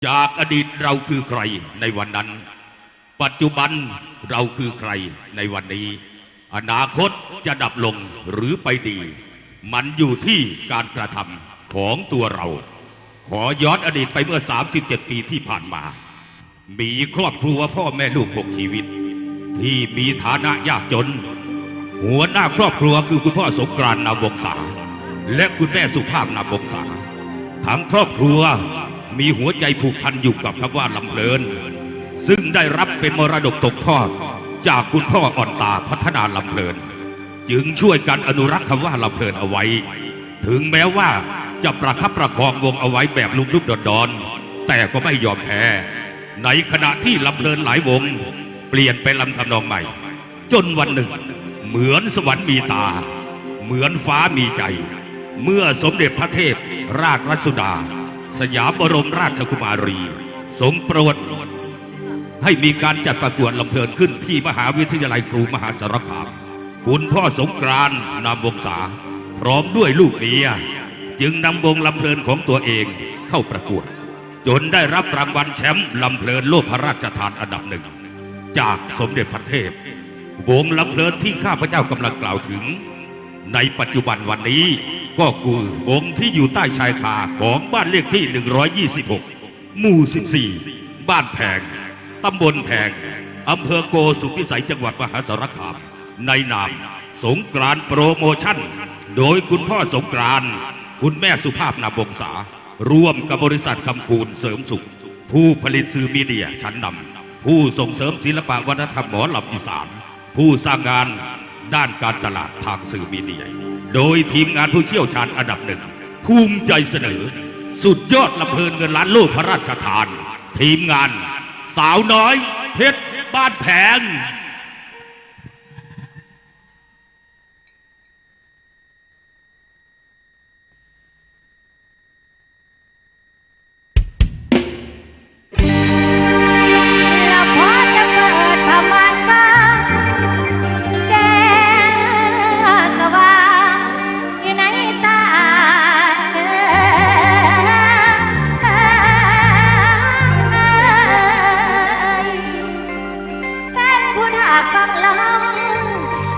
จากอดีตเราคือใครในวันนั้นปัจจุบันเราคือใครในวันนี้อนาคตจะดับลงหรือไปดีมันอยู่ที่การกระทำของตัวเราขอย้อนอดีตไปเมื่อ37 ปีที่ผ่านมามีครอบครัวพ่อแม่ลูก6 ชีวิตที่มีฐานะยากจนหัวหน้าครอบครัวคือคุณพ่อสงกรานต์ นามวงศาและคุณแม่สุภาพ นามวงศาทั้งครอบครัวมีหัวใจผูกพันอยู่กับคำว่าลำเพลินซึ่งได้รับเป็นมรดกตกทอดจากคุณพ่ออ่อนตาพัฒนาลำเพลินจึงช่วยกันอนุรักษ์คำว่าลำเพลินเอาไว้ถึงแม้ว่าจะประคับประคองวงเอาไว้แบบลุกๆดอนๆแต่ก็ไม่ยอมแพ้ในขณะที่ลำเพลินหลายวงเปลี่ยนเป็นลำทำนองใหม่จนวันหนึ่งเหมือนสวรรค์มีตาเหมือนฟ้ามีใจเมื่อสมเด็จพระเทพราชรัชสุดาสยามบรมราชกุมารีทรงโปรดให้มีการจัดประกวดลำเพลินขึ้นที่มหาวิทยาลัยครูมหาสารคามคุณพ่อสงกรานต์ นามวงศาพร้อมด้วยลูกเมียจึงนำวงลำเพลินของตัวเองเข้าประกวดจนได้รับรางวัลแชมป์ลำเพลินโลกพระราชทานอันดับ 1จากสมเด็จพระเทพวงลำเพลินที่ข้าพเจ้ากำลังกล่าวถึงในปัจจุบันวันนี้ก็คือวงที่อยู่ใต้ชายคาของบ้านเลขที่126หมู่14บ้านแพงตำบลแพงอำเภอโกสุมพิสัยจังหวัดมหาสารคามในนามสงกรานต์โปรโมชั่นโดยคุณพ่อสงกรานต์คุณแม่สุภาพ นามวงศาร่วมกับบริษัทคำคูณเสริมสุขผู้ผลิตสื่อมีเดียชั้นนำผู้ส่งเสริมศิลปวัฒนธรรมหมอลำอีสานผู้สร้างงานด้านการตลาดทางสื่อมีเดียโดยทีมงานผู้เชี่ยวชาญอันดับ 1ภูมิใจเสนอสุดยอดลำเพลินเงินล้านโลกพระราชทานทีมงานสาวน้อยเพชรบ้านแพง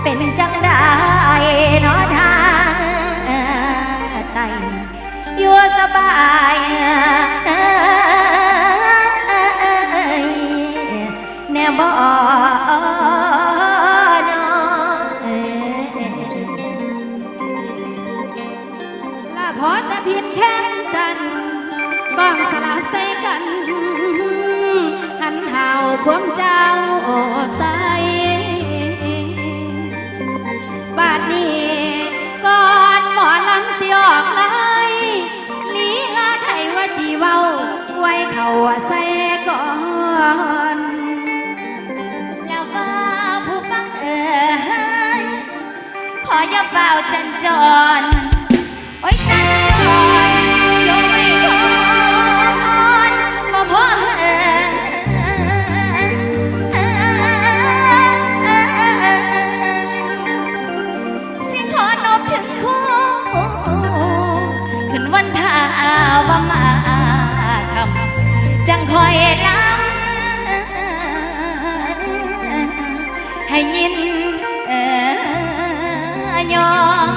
เป็นจังได้นอทางไตอยู่สบายแน่บ่ลาพอแต่เพียงแค่จันกองสลับใส่กันหันเห่าพวงเจ้าใสบาดนี้ก่อนหมอลำสิออกเลยลีลาไทยว่าจีเว้าไว้เขาใส่ก่อนแล้วว่าผู้ฟังขออย่าเฝ้าจันจรโอ้ยจันจรโยไม่ทนมาพอวันท่าว่ามาทำจังคอยลำให้ยินยอม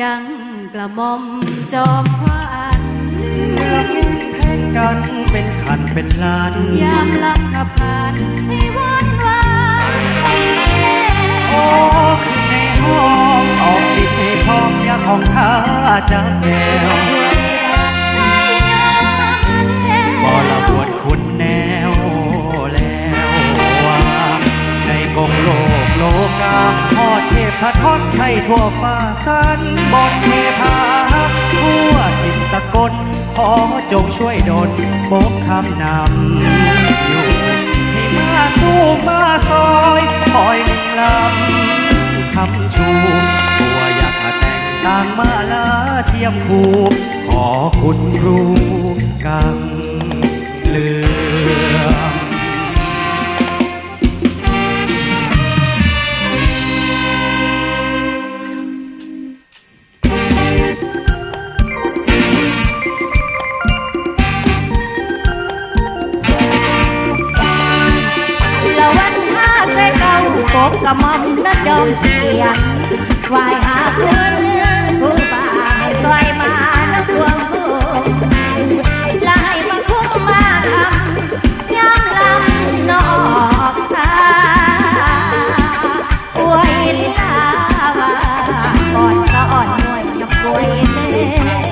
ยังกระหม่อมจอมขวัญ เมื่อเพียงแห่งกัน เป็นล้านยามลำขับผ่านให้วันวานไปแล โอ้ขึ้นในห้องออกสิทธิ์ให้พร้อมยาของข้าจะแนวบ่ละบวชคุณแนวแล้วว่าในกงโลกโลกาทอดเทพทอดไทยทั่วฟ้าสันบนเทพาทั่วถิ่นสกลขอจงช่วยดลปกคำนำอยู่ให้มาสู้มาซอยคอยหนึ่งลำคำชูตัวอยากแต่งต่างมาลาเทียมคูขอคุณครูกังเหลือง ละวันหาเสเก่ากบกระหม่อมนัดยอมเสียงไหวหาเพื่อนคุณป่าให้ซอยมานักดวงคู่ลายมาคุ้มมาทำย้ำลำนอกตาอวยลีลาวาก่อนสะอ่อนหน่วยน้ำกล้วยเลย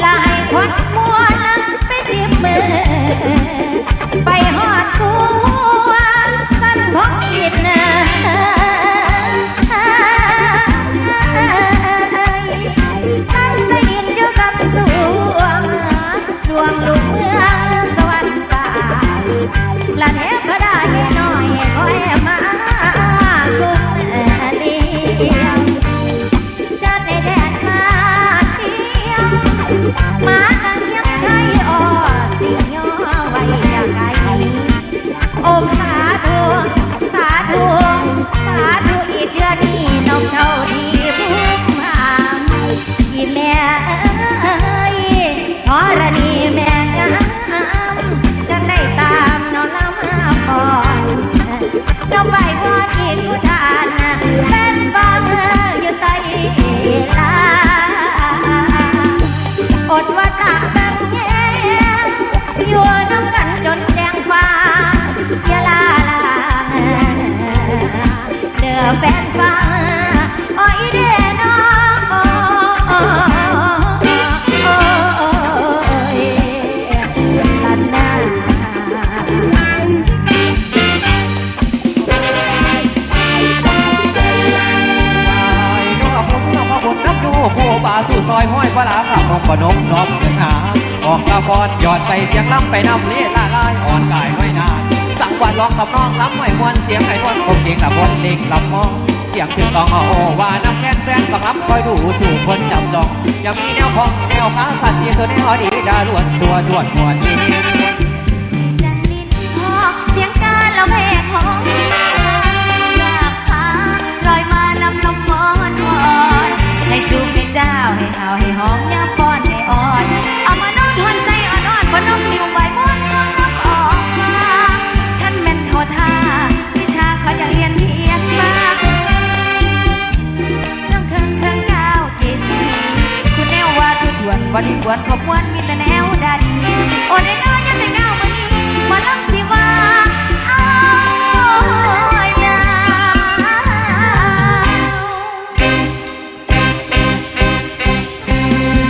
ลายควัดมัวนั้นไปสิบมือไปหอดกูสั้นพกอิดนะตั้งใจดินอยู่กับดวงลูกเมืองสวรรค์ฟ้าละเทพดาเย็นน้อยคอยมากุมเลี้ยงจัดในแดนมาเที่ยวมาดังยังไทยอ่อเสียงย่อไว้อยากไกลโอมสาธุสาธุสาธุอีกเดือนนี้น้องเท่าที่ผู้พามอีแม่เอ้ยธรณีแม่งามจังได้ตามน้องลำมาก่อนน้องไหววอนอีกทุกทานเป็นฟังอยู่ใต้ลาอดว่าตากแบบแง่อยู่น้ำกันจนแจ้งฟ้าอย่าลาเด้อแฟนฟ้าโอ้ยเด้อน้องลันนาผู้ป่าสู่ซอยห้อยพระลาขับนกปนกน้อมไปหาออกกระฟอนหยอดใส่เสียงล้ำไปนำเลี้ยละลายอ่อนกายไว้นานสังวันร้องกับน้องล้ำไม่มวนเสียงไอ้นวลคงเก่งละบนเล็กลำมองเสียงถึงกองโอว่าน้ำแค้นแฟนฟังล้ำคอยดูสู่คนจับจองยังมีแนวพองแนวฟ้าขัดที่สุดในหอดีดาล้วนตัวดวนมวนดี จันลินพอกเสียงการแล้วแม่ของจากฟ้าลอยมาลำลมพอนวอนให้จูบให้เจ้าให้หาวให้หอมยามฟ้อนให้อ่อนเอามานอนทนใส่อ่อนๆพนมนิ้วไหวม้วนม้วนม้วนออกมาท่านแม่นเขาท่าวิชาเขาจะเรียนเพียงมาต้องเครื่องก้าวเกสีคุณแนวว่าทุกทวนวันนี้ควรขบวนมีแต่แนวดันโอ้ได้น้อยยังใส่ก้าวมานี้มาลำสิว่าเอายา เ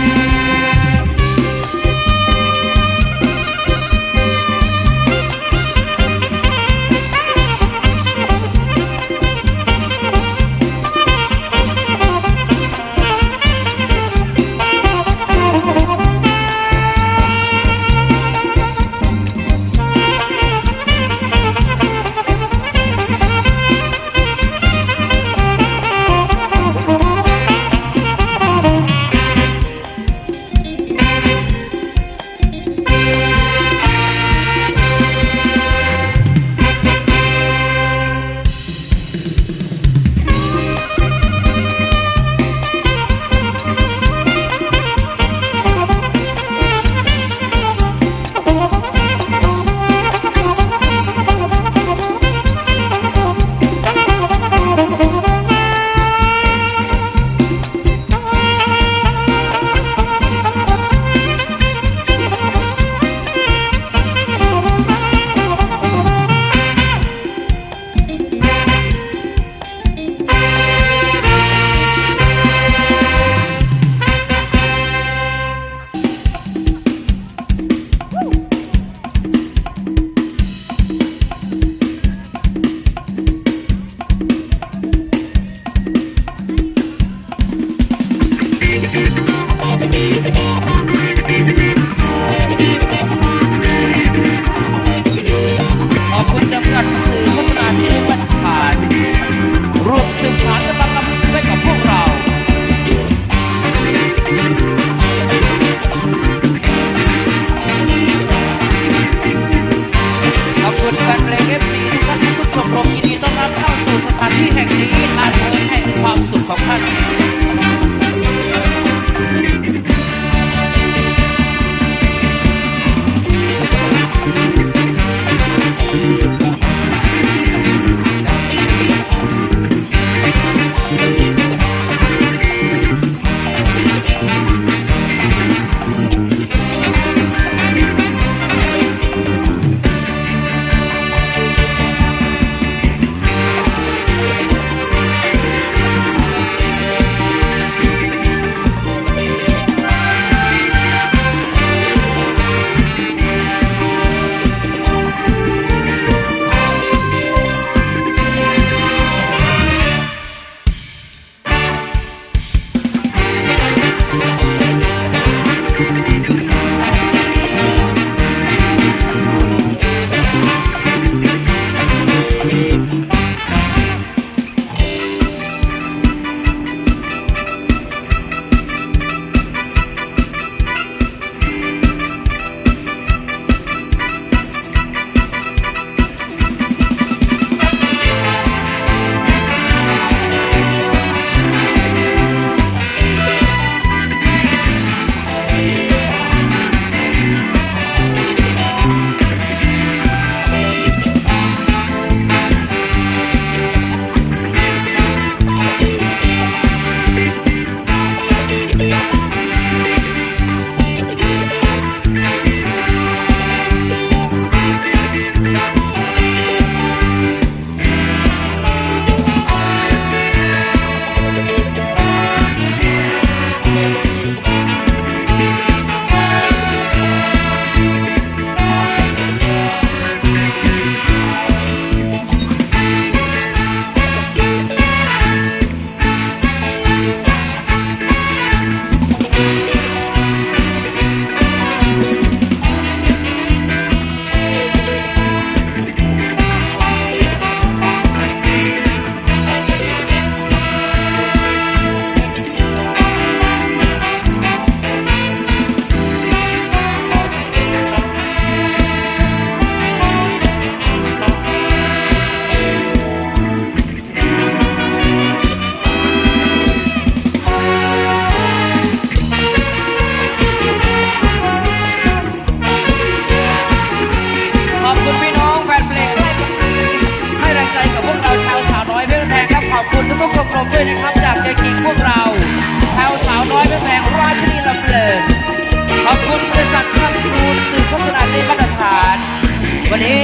วันนี้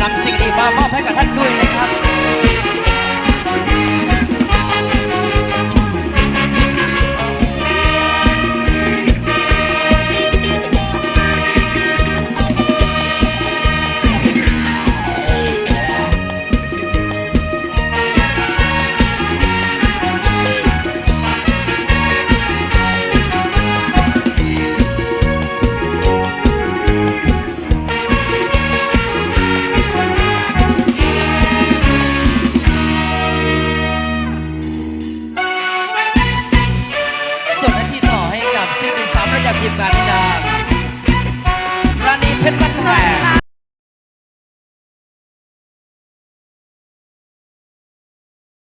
นำสิ่งดีมามอบให้กับท่านด้วยนะครับ ส่วนหน้าที่ต่อให้กับศิลปินสามระดับทีมงานดารานีเพชรบ้านแพง